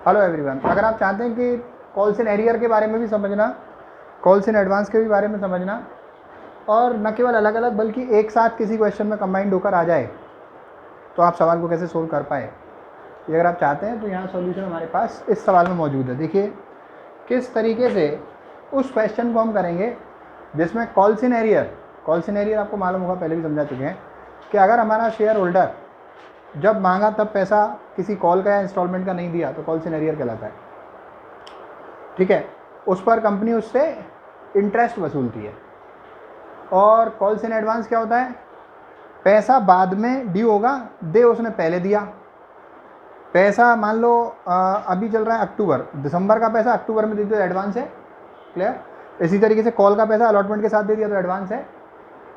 Hello everyone, अगर आप चाहते हैं कि कॉल्स इन एरियर के बारे में भी समझना, कॉल्स इन एडवांस के भी बारे में समझना, और न केवल अलग अलग बल्कि एक साथ किसी क्वेश्चन में कंबाइंड होकर आ जाए तो आप सवाल को कैसे सोल्व कर पाए, ये अगर आप चाहते हैं तो यहाँ सॉल्यूशन हमारे पास इस सवाल में मौजूद है। देखिए किस तरीके से उस क्वेश्चन को हम करेंगे जिसमें कॉल्स इन एरियर आपको मालूम होगा, पहले भी समझा चुके हैं कि अगर हमारा शेयर होल्डर जब मांगा तब पैसा किसी कॉल का या इंस्टॉलमेंट का नहीं दिया तो कॉल्स इन एरियर कहलाता है। ठीक है, उस पर कंपनी उससे इंटरेस्ट वसूलती है। और कॉल्स इन एडवांस क्या होता है? पैसा बाद में ड्यू होगा, दे उसने पहले दिया। पैसा मान लो अभी चल रहा है अक्टूबर, दिसंबर का पैसा अक्टूबर में दे दिया तो एडवांस है। क्लियर? इसी तरीके से कॉल का पैसा अलॉटमेंट के साथ दे दिया तो एडवांस है।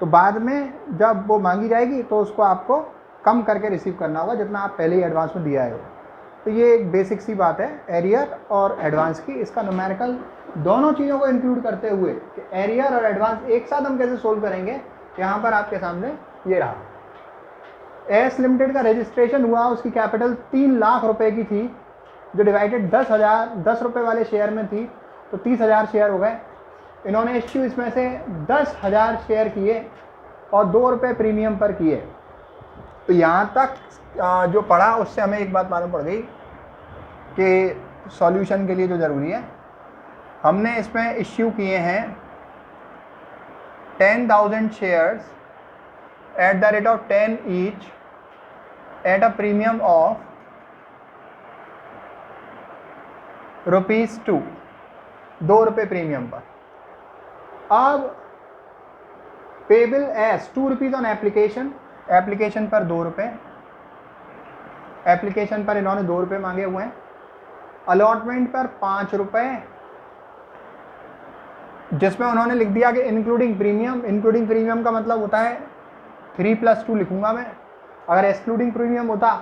तो बाद में जब वो मांगी जाएगी तो उसको आपको कम करके रिसीव करना होगा जितना आप पहले ही एडवांस में दिया है। तो ये एक बेसिक सी बात है एरियर और एडवांस की। इसका न्यूमेरिकल दोनों चीज़ों को इंक्लूड करते हुए कि एरियर और एडवांस एक साथ हम कैसे सोल्व करेंगे, यहाँ पर आपके सामने ये रहा। एस लिमिटेड का रजिस्ट्रेशन हुआ, उसकी कैपिटल 3 लाख रुपए की थी, जो डिवाइडेड 10 रुपए वाले शेयर में थी तो 30,000 शेयर हो गए। इन्होंने इश्यू इसमें से 10,000 शेयर किए और 2 रुपये प्रीमियम पर किए। तो यहाँ तक जो पढ़ा उससे हमें एक बात मालूम पड़ गई कि सॉल्यूशन के लिए जो ज़रूरी है, हमने इसमें इश्यू किए हैं 10,000 shares at the rate of 10 each at a premium of ₹2, 2 रुपये प्रीमियम पर। अब पेबल एस ₹2 ऑन एप्लीकेशन पर 2 रुपये, एप्लीकेशन पर इन्होंने 2 रुपये मांगे हुए हैं। अलॉटमेंट पर 5 रुपये, जिसमें उन्होंने लिख दिया कि इंक्लूडिंग प्रीमियम का मतलब होता है 3+2 लिखूंगा मैं। अगर एक्सक्लूडिंग प्रीमियम होता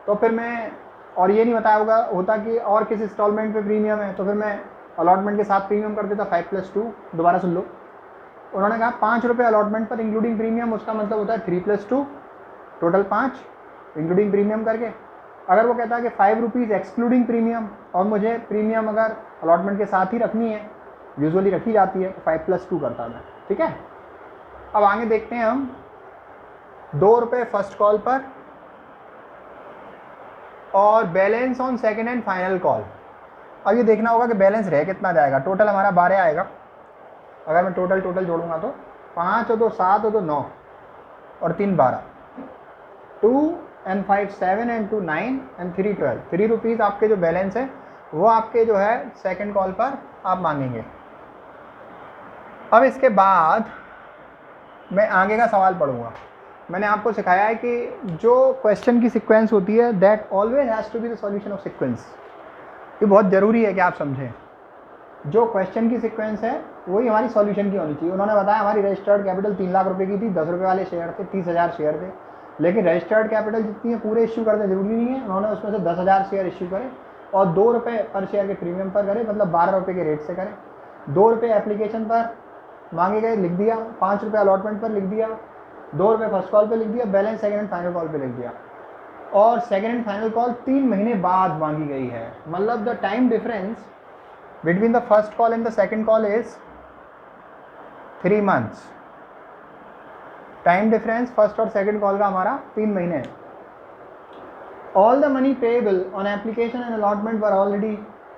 तो फिर मैं, और ये नहीं बताया होता कि और किस इंस्टॉलमेंट पे प्रीमियम है, तो फिर मैं अलॉटमेंट के साथ प्रीमियम कर देता 5+2। दोबारा सुन लो, उन्होंने कहा 5 रुपये अलॉटमेंट पर इंक्लूडिंग प्रीमियम, उसका मतलब होता है 3+2, टोटल 5 इंक्लूडिंग प्रीमियम करके। अगर वो कहता है कि 5 रुपीज़ एक्सक्लूडिंग प्रीमियम, और मुझे प्रीमियम अगर अलॉटमेंट के साथ ही रखनी है, यूजुअली रखी जाती है, तो 5+2 करता मैं। ठीक है, अब आगे देखते हैं हम। 2 रुपये फर्स्ट कॉल पर और balance on second and final call. अब ये देखना होगा कि बैलेंस रह कितना जाएगा। टोटल हमारा 12 आएगा। अगर मैं टोटल जोड़ूंगा तो 5 और 2 7 और 2 9 और 3 12, 2 and 5 7 and 2 9 and 3 12। 3 रुपीज़ आपके जो बैलेंस है वो आपके जो है सेकंड कॉल पर आप मांगेंगे। अब इसके बाद मैं आगे का सवाल पढ़ूंगा। मैंने आपको सिखाया है कि जो क्वेश्चन की सीक्वेंस होती है that always has to be the solution of sequence. ये बहुत ज़रूरी है कि आप समझें, जो क्वेश्चन की सीक्वेंस है वही हमारी सॉल्यूशन की होनी चाहिए। उन्होंने बताया हमारी रजिस्टर्ड कैपिटल 3 लाख रुपए की थी, 10 रुपये वाले शेयर थे, 30,000 शेयर थे, लेकिन रजिस्टर्ड कैपिटल जितनी है पूरे इश्यू करना जरूरी नहीं है। उन्होंने उसमें से 10,000 शेयर इश्यू करे और 2 रुपये पर शेयर के प्रीमियम पर करे, मतलब 12 रुपये के रेट से करें। 2 रुपये एप्लीकेशन पर मांगे गए, लिख दिया। 5 रुपये अलॉटमेंट पर लिख दिया। 2 रुपये फर्स्ट कॉल पर लिख दिया। Balance second and final call पर लिख दिया। और सेकेंड एंड फाइनल कॉल 3 महीने बाद मांगी गई है, मतलब the time difference between the first call and the second call is 3 months. Time difference first और सेकंड कॉल का हमारा 3 महीने है। All the money payable on application and allotment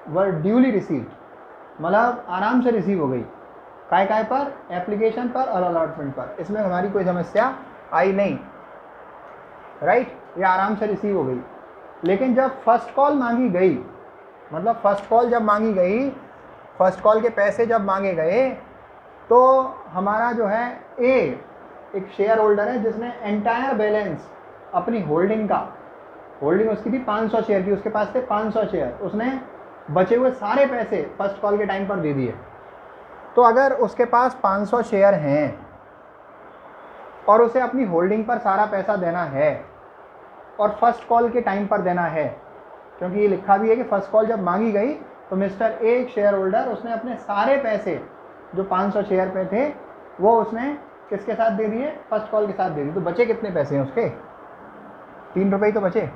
were duly received, मतलब आराम से रिसीव हो गई। काय पर? एप्लीकेशन पर और अलॉटमेंट पर। इसमें हमारी कोई समस्या आई नहीं, राइट? ये आराम से रिसीव हो गई। लेकिन जब फर्स्ट कॉल मांगी गई, मतलब फर्स्ट कॉल जब मांगी गई, फर्स्ट कॉल के पैसे जब मांगे गए, तो हमारा जो है एक शेयर होल्डर है जिसने एंटायर बैलेंस अपनी होल्डिंग उसकी थी 500 शेयर की, उसके पास थे 500 शेयर, उसने बचे हुए सारे पैसे फर्स्ट कॉल के टाइम पर दे दिए। तो अगर उसके पास 500 शेयर हैं और उसे अपनी होल्डिंग पर सारा पैसा देना है और फर्स्ट कॉल के टाइम पर देना है, क्योंकि ये लिखा भी है कि फर्स्ट कॉल जब मांगी गई तो मिस्टर एक शेयर होल्डर उसने अपने सारे पैसे जो 500 शेयर पे थे वो उसने किसके साथ दे दिए? फर्स्ट कॉल के साथ दे दिए। तो बचे कितने पैसे हैं उसके? 3 रुपये ही तो बचे।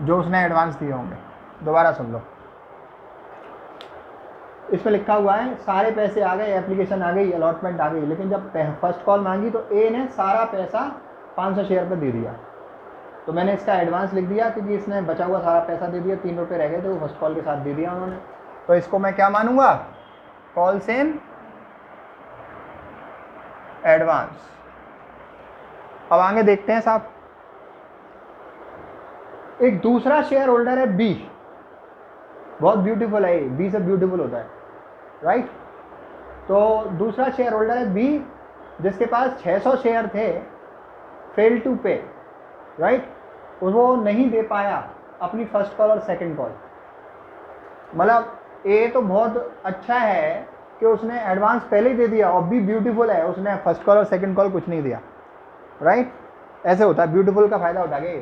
जो उसने एडवांस दिए होंगे। दोबारा सुन लो, इसमें लिखा हुआ है सारे पैसे आ गए, एप्लीकेशन आ गई, अलॉटमेंट आ गई, लेकिन जब फर्स्ट कॉल मांगी तो ए ने सारा पैसा 500 शेयर पर दे दिया। तो मैंने इसका एडवांस लिख दिया क्योंकि इसने बचा हुआ सारा पैसा दे दिया, 3 रुपये रह गए थे वो फर्स्ट कॉल के साथ दे दिया उन्होंने। तो इसको मैं क्या मानूंगा? Calls in advance. अब आगे देखते हैं साहब, एक दूसरा शेयर होल्डर है बी, बहुत ब्यूटीफुल है, बी से ब्यूटीफुल होता है, राइट। तो दूसरा शेयर होल्डर है बी जिसके पास 600 शेयर थे, फेल टू पे, राइट। वो नहीं दे पाया अपनी फर्स्ट कॉल और सेकंड कॉल। मतलब ए तो बहुत अच्छा है कि उसने एडवांस पहले ही दे दिया, और बी ब्यूटीफुल है, उसने फर्स्ट कॉल और सेकंड कॉल कुछ नहीं दिया, राइट। ऐसे होता है, ब्यूटीफुल का फायदा होता है।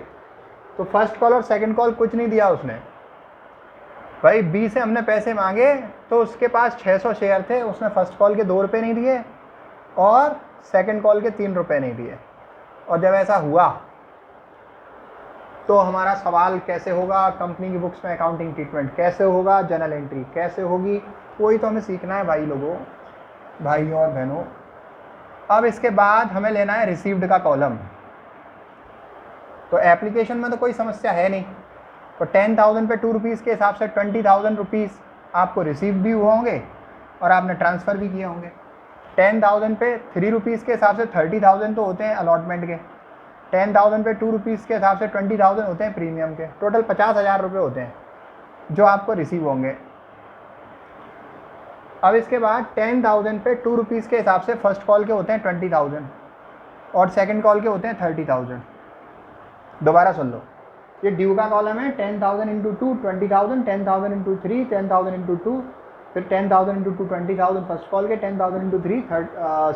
तो फर्स्ट कॉल और सेकंड कॉल कुछ नहीं दिया उसने। भाई बी से हमने पैसे मांगे तो उसके पास 600 शेयर थे, उसने फर्स्ट कॉल के 2 रुपये नहीं दिए और सेकंड कॉल के 3 रुपये नहीं दिए। और जब ऐसा हुआ तो हमारा सवाल कैसे होगा, कंपनी की बुक्स में अकाउंटिंग ट्रीटमेंट कैसे होगा, जर्नल एंट्री कैसे होगी, वही तो हमें सीखना है भाई लोगों, भाइयों और बहनों। अब इसके बाद हमें लेना है रिसीव्ड का कॉलम। तो एप्लीकेशन में तो कोई समस्या है नहीं, तो 10,000 पे 2 रुपीज़ के हिसाब से 20,000 रुपीज़ आपको रिसीव भी हुए होंगे और आपने ट्रांसफ़र भी किए होंगे। 10,000 पे 3 रुपीज़ के हिसाब से 30,000 तो होते हैं अलॉटमेंट के, 10,000 पे 2 रुपीज़ के हिसाब से 20,000 होते हैं प्रीमियम के, टोटल 50,000 रुपये होते हैं जो आपको रिसीव होंगे। अब इसके बाद 10,000 पे 2 रुपीज़ के हिसाब से फर्स्ट कॉल के होते हैं 20,000 और सेकंड कॉल के होते हैं 30,000। दोबारा सुन लो, ये ड्यू का कॉलम है, 10,000 इंटू 2 20,000, 10,000 इंटू 3 10,000 इंटू 2, फिर 10,000 इंटू 2 20,000 फर्स्ट कॉल के, 10,000 इंटू 3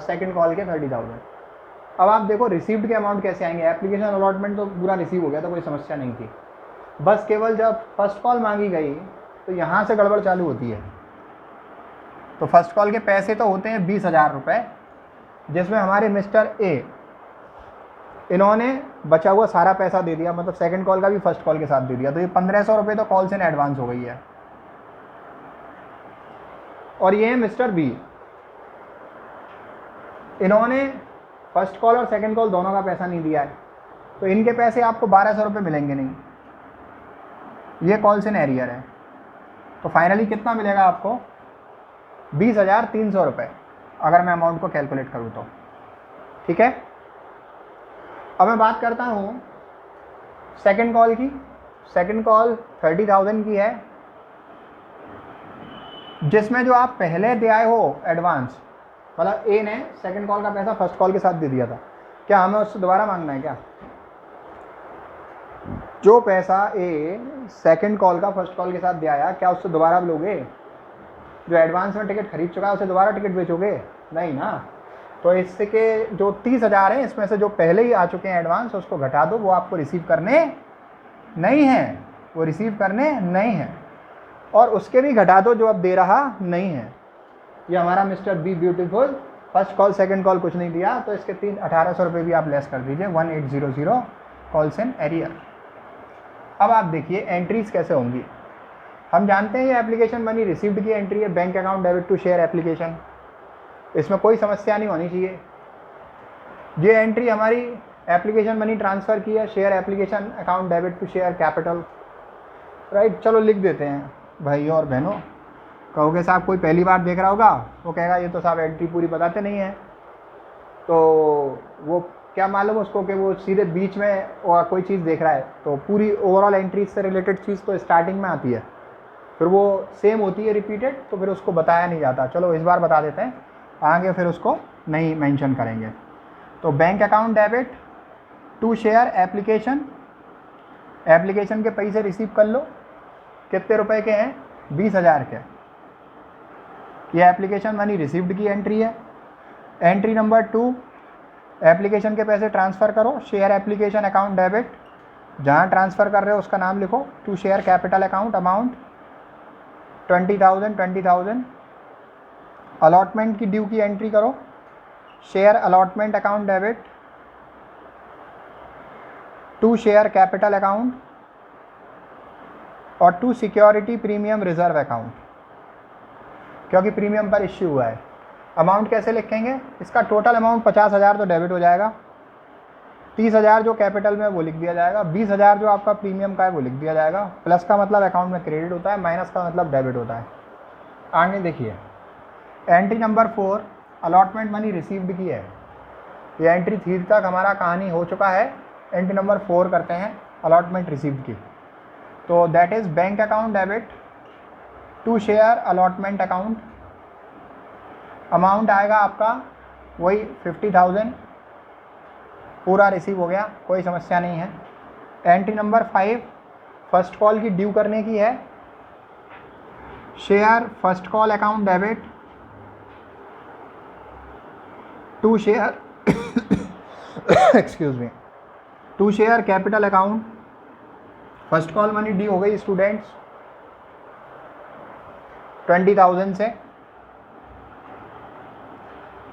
सेकेंड कॉल के 30,000। अब आप देखो रिसीव्ड के अमाउंट कैसे आएंगे। एप्लीकेशन अलॉटमेंट तो पूरा रिसीव हो गया था, कोई समस्या नहीं थी, बस केवल जब फर्स्ट कॉल मांगी गई तो यहाँ से गड़बड़ चालू होती है। तो फर्स्ट कॉल के पैसे तो होते हैं 20,000 रुपये, जिसमें हमारे मिस्टर ए इन्होंने बचा हुआ सारा पैसा दे दिया, मतलब सेकंड कॉल का भी फर्स्ट कॉल के साथ दे दिया। तो ये 1,500 रुपये तो कॉल से एडवांस हो गई है। और ये है मिस्टर बी, इन्होंने फर्स्ट कॉल और सेकंड कॉल दोनों का पैसा नहीं दिया है, तो इनके पैसे आपको 1,200 रुपये मिलेंगे नहीं, ये कॉल्स इन एरियर है। तो फाइनली कितना मिलेगा आपको? 20,300 रुपये, अगर मैं अमाउंट को कैलकुलेट करूँ तो। ठीक है, अब मैं बात करता हूँ सेकंड कॉल की। सेकंड कॉल 30,000 की है, जिसमें जो आप पहले दे आए हो एडवांस, मतलब ए ने सेकंड कॉल का पैसा फर्स्ट कॉल के साथ दे दिया था, क्या हमें उससे दोबारा मांगना है क्या? जो पैसा ए सेकंड कॉल का फर्स्ट कॉल के साथ दे आया, क्या उससे दोबारा आप लोगे? जो एडवांस में टिकट खरीद चुका है उसे दोबारा टिकट बेचोगे? नहीं ना। तो इसके जो 30,000 हैं, इसमें से जो पहले ही आ चुके हैं एडवांस उसको घटा दो, वो आपको रिसीव करने नहीं हैं, वो रिसीव करने नहीं हैं। और उसके भी घटा दो जो अब दे रहा नहीं है। ये हमारा mister B beautiful, first call second call कुछ नहीं दिया, तो इसके 1,800 रुपये भी आप लेस कर दीजिए, 1800 कॉल्स इन एरियर। अब आप देखिए एंट्रीज कैसे होंगी। हम जानते हैं ये एप्लीकेशन मनी रिसीव्ड की एंट्री है, bank account debit to share application, इसमें कोई समस्या नहीं होनी चाहिए। ये एंट्री हमारी एप्लीकेशन मनी ट्रांसफ़र की है, share application account debit to share capital, right. चलो लिख देते हैं भाइयों और बहनों। कहोगे साहब कोई पहली बार देख रहा होगा, वो कहेगा ये तो साहब एंट्री पूरी बताते नहीं है, तो वो क्या मालूम उसको कि वो सीधे बीच में और कोई चीज़ देख रहा है। तो पूरी ओवरऑल एंट्री से रिलेटेड चीज़ तो स्टार्टिंग में आती है, फिर वो सेम होती है रिपीटेड, तो फिर उसको बताया नहीं जाता। चलो इस बार बता देते हैं, आगे फिर उसको नहीं मेंशन करेंगे। तो bank account debit to share application, application के पैसे रिसीव कर लो, कितने रुपए के हैं? 20,000 के। ये एप्लीकेशन मनी रिसीव्ड की एंट्री है। एंट्री नंबर 2, एप्लीकेशन के पैसे ट्रांसफ़र करो, शेयर एप्लीकेशन अकाउंट डेबिट, जहाँ ट्रांसफ़र कर रहे हो उसका नाम लिखो, to share capital account amount 20,000। Allotment की ड्यू की एंट्री करो, share allotment account debit to share capital account और to security premium reserve account, क्योंकि प्रीमियम पर इश्यू हुआ है। अमाउंट कैसे लिखेंगे, इसका टोटल अमाउंट 50,000 तो डेबिट हो जाएगा, 30,000 जो कैपिटल में वो लिख दिया जाएगा, 20,000 जो आपका प्रीमियम का है वो लिख दिया जाएगा। प्लस का मतलब अकाउंट में क्रेडिट होता है, माइनस का मतलब डेबिट होता है। आगे देखिए entry number 4 allotment money received की है। ये एंट्री 3 तक हमारा कहानी हो चुका है। एंट्री नंबर 4 करते हैं अलॉटमेंट रिसीव्ड की। तो that is bank account debit to share allotment account. Amount आएगा आपका वही 50,000, पूरा रिसीव हो गया, कोई समस्या नहीं है। एंट्री नंबर 5 फर्स्ट कॉल की ड्यू करने की है। Share first call account debit to share excuse me to share capital account. First call money due हो गई स्टूडेंट्स 20,000 से।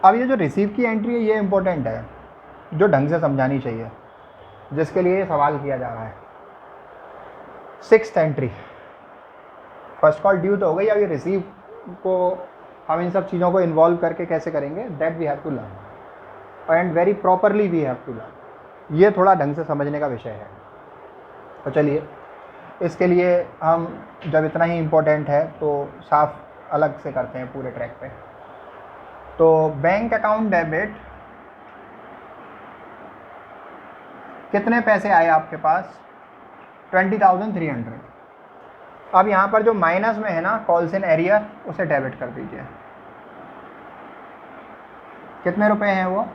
अब ये जो रिसीव की एंट्री है ये इंपॉर्टेंट है, जो ढंग से समझानी चाहिए, जिसके लिए सवाल किया जा रहा है। 6th entry first call due तो हो गई, अब ये रिसीव को हम इन सब चीज़ों को इन्वॉल्व करके कैसे करेंगे, that we have to learn and very properly we have to learn. ये थोड़ा ढंग से समझने का विषय है। तो चलिए इसके लिए हम जब इतना ही इम्पोर्टेंट है तो साफ अलग से करते हैं पूरे ट्रैक पे। तो बैंक अकाउंट डेबिट, कितने पैसे आए आपके पास 20,300। अब यहाँ पर जो माइनस में है ना कॉल्स इन एरियर, उसे डेबिट कर दीजिए। कितने रुपए हैं वो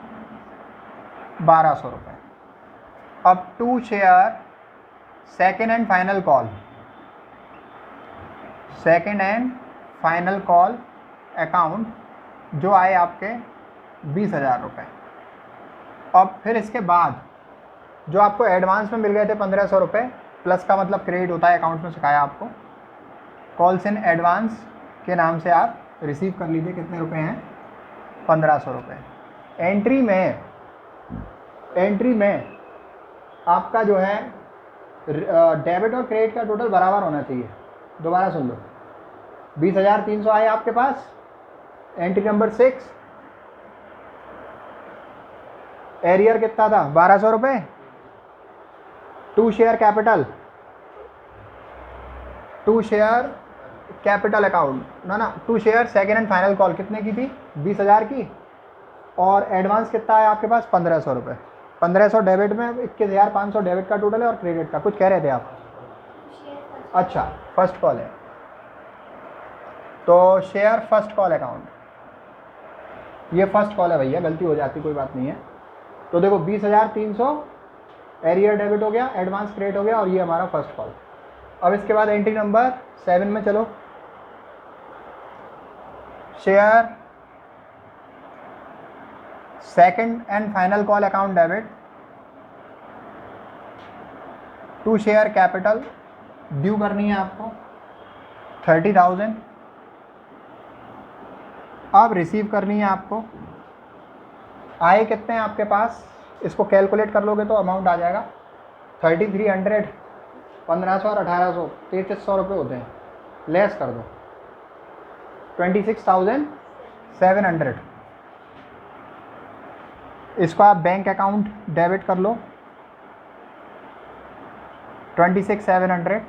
1200 रुपये। अब to share second and final call, second and final call account जो आए आपके 20,000 रुपये। अब फिर इसके बाद जो आपको एडवांस में मिल गए थे 1,500 रुपये, प्लस का मतलब क्रेडिट होता है अकाउंट में, सिखाया आपको। कॉल्स इन एडवांस के नाम से आप रिसीव कर लीजिए। कितने रुपए हैं 1,500 रुपये। एंट्री में आपका जो है डेबिट और क्रेडिट का टोटल बराबर होना चाहिए। दोबारा सुन लो, 20,300 आए आपके पास, एंट्री नंबर 6। एरियर कितना था 1,200 रुपये। टू शेयर कैपिटल अकाउंट ना to share second and final call कितने की थी 20,000 की, और एडवांस कितना है आपके पास 1,500 रुपये। 1,500 डेबिट में, 21,500 डेबिट का टोटल है और क्रेडिट का। कुछ कह रहे थे आप? अच्छा फर्स्ट कॉल है, तो शेयर फर्स्ट कॉल अकाउंट, ये फर्स्ट कॉल है भैया, गलती हो जाती कोई बात नहीं है। तो देखो 20,300 एरियर डेबिट हो गया, एडवांस क्रेडिट हो गया, और ये हमारा फर्स्ट कॉल। अब इसके बाद एंट्री नंबर 7 में चलो, share second and final call account debit to share capital due करनी है आपको 30,000। अब रिसीव करनी है आपको, आए कितने हैं आपके पास, इसको कैलकुलेट कर लोगे तो अमाउंट आ जाएगा 3,300। 1,500 और 1,800 3,300 रुपये होते हैं, लेस कर दो 26,700। इसको आप बैंक अकाउंट डेबिट कर लो 26,700।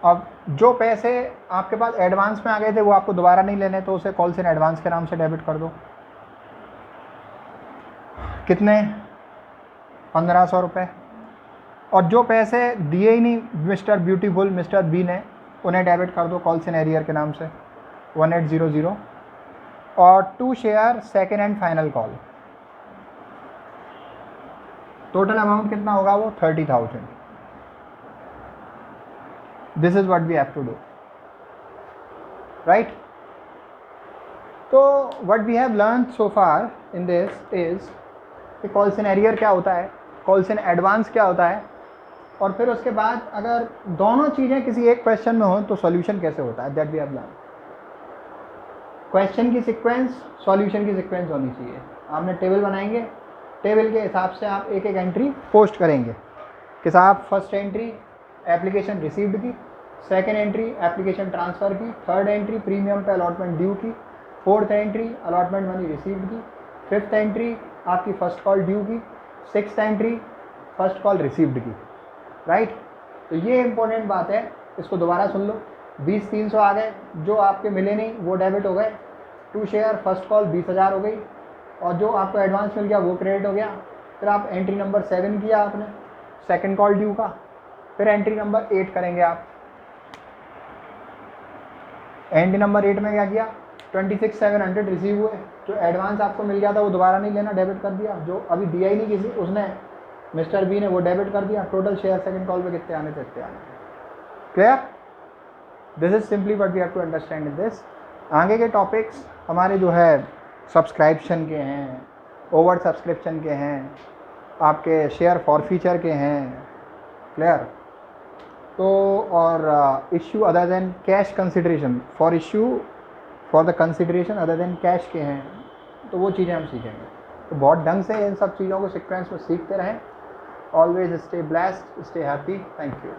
अब जो पैसे आपके पास एडवांस में आ गए थे वो आपको दोबारा नहीं लेने, तो उसे कॉल्स इन एडवांस के नाम से डेबिट कर दो। कितने 1,500 रुपये। और जो पैसे दिए ही नहीं मिस्टर ब्यूटीफुल मिस्टर बी ने, उन्हें डेबिट कर दो कॉल्स इन एरियर के नाम से 1800। और to share second and final call, total amount कितना होगा वो 30,000। This is what we have to do, right. तो what we have learn so far in this is कि कॉल्स इन एरियर क्या होता है, कॉल्स इन एडवांस क्या होता है, और फिर उसके बाद अगर दोनों चीज़ें किसी एक क्वेश्चन में हो तो सॉल्यूशन कैसे होता है, that we have learn. Question की सीक्वेंस, सॉल्यूशन की सीक्वेंस होनी चाहिए। आपने टेबल बनाएंगे, टेबल के हिसाब से आप एक एक एंट्री पोस्ट करेंगे कि साहब फर्स्ट एंट्री एप्लीकेशन रिसीव्ड की, सेकेंड एंट्री एप्लीकेशन ट्रांसफ़र की, थर्ड एंट्री प्रीमियम पे अलॉटमेंट ड्यू की, fourth entry allotment money received की, फिफ्थ एंट्री आपकी फर्स्ट कॉल ड्यू की, sixth entry first call received की, राइट। तो ये इंपॉर्टेंट बात है, इसको दोबारा सुन लो। 20,300 आ गए, जो आपके मिले नहीं वो डेबिट हो गए, 2 शेयर फर्स्ट कॉल 20,000 हो गई, और जो आपको एडवांस मिल गया वो क्रेडिट हो गया। फिर आप एंट्री नंबर 7 किया आपने सेकंड कॉल ड्यू का, फिर एंट्री नंबर 8 करेंगे आप। एंट्री नंबर 8 में क्या किया, 26,700 रिसीव हुए, जो एडवांस आपको मिल गया था वो दोबारा नहीं लेना, डेबिट कर दिया, जो अभी दिया ही नहीं किसी उसने, मिस्टर बी ने, वो डेबिट कर दिया। टोटल शेयर सेकंड कॉल पे कितने आने थे, इतने आने थे। Clear? This is simply what we have to understand in this. आगे के टॉपिक्स हमारे जो है सब्सक्रिप्शन के हैं, ओवर सब्सक्रिप्शन के हैं, आपके शेयर फॉर फीचर के हैं। क्लियर? तो और issue other than cash consideration, for issue for the consideration other than cash के हैं, तो वो चीज़ें हम सीखेंगे। तो बहुत ढंग से इन सब चीज़ों को सीक्वेंस में सीखते रहें। Always stay blessed, stay happy. Thank you.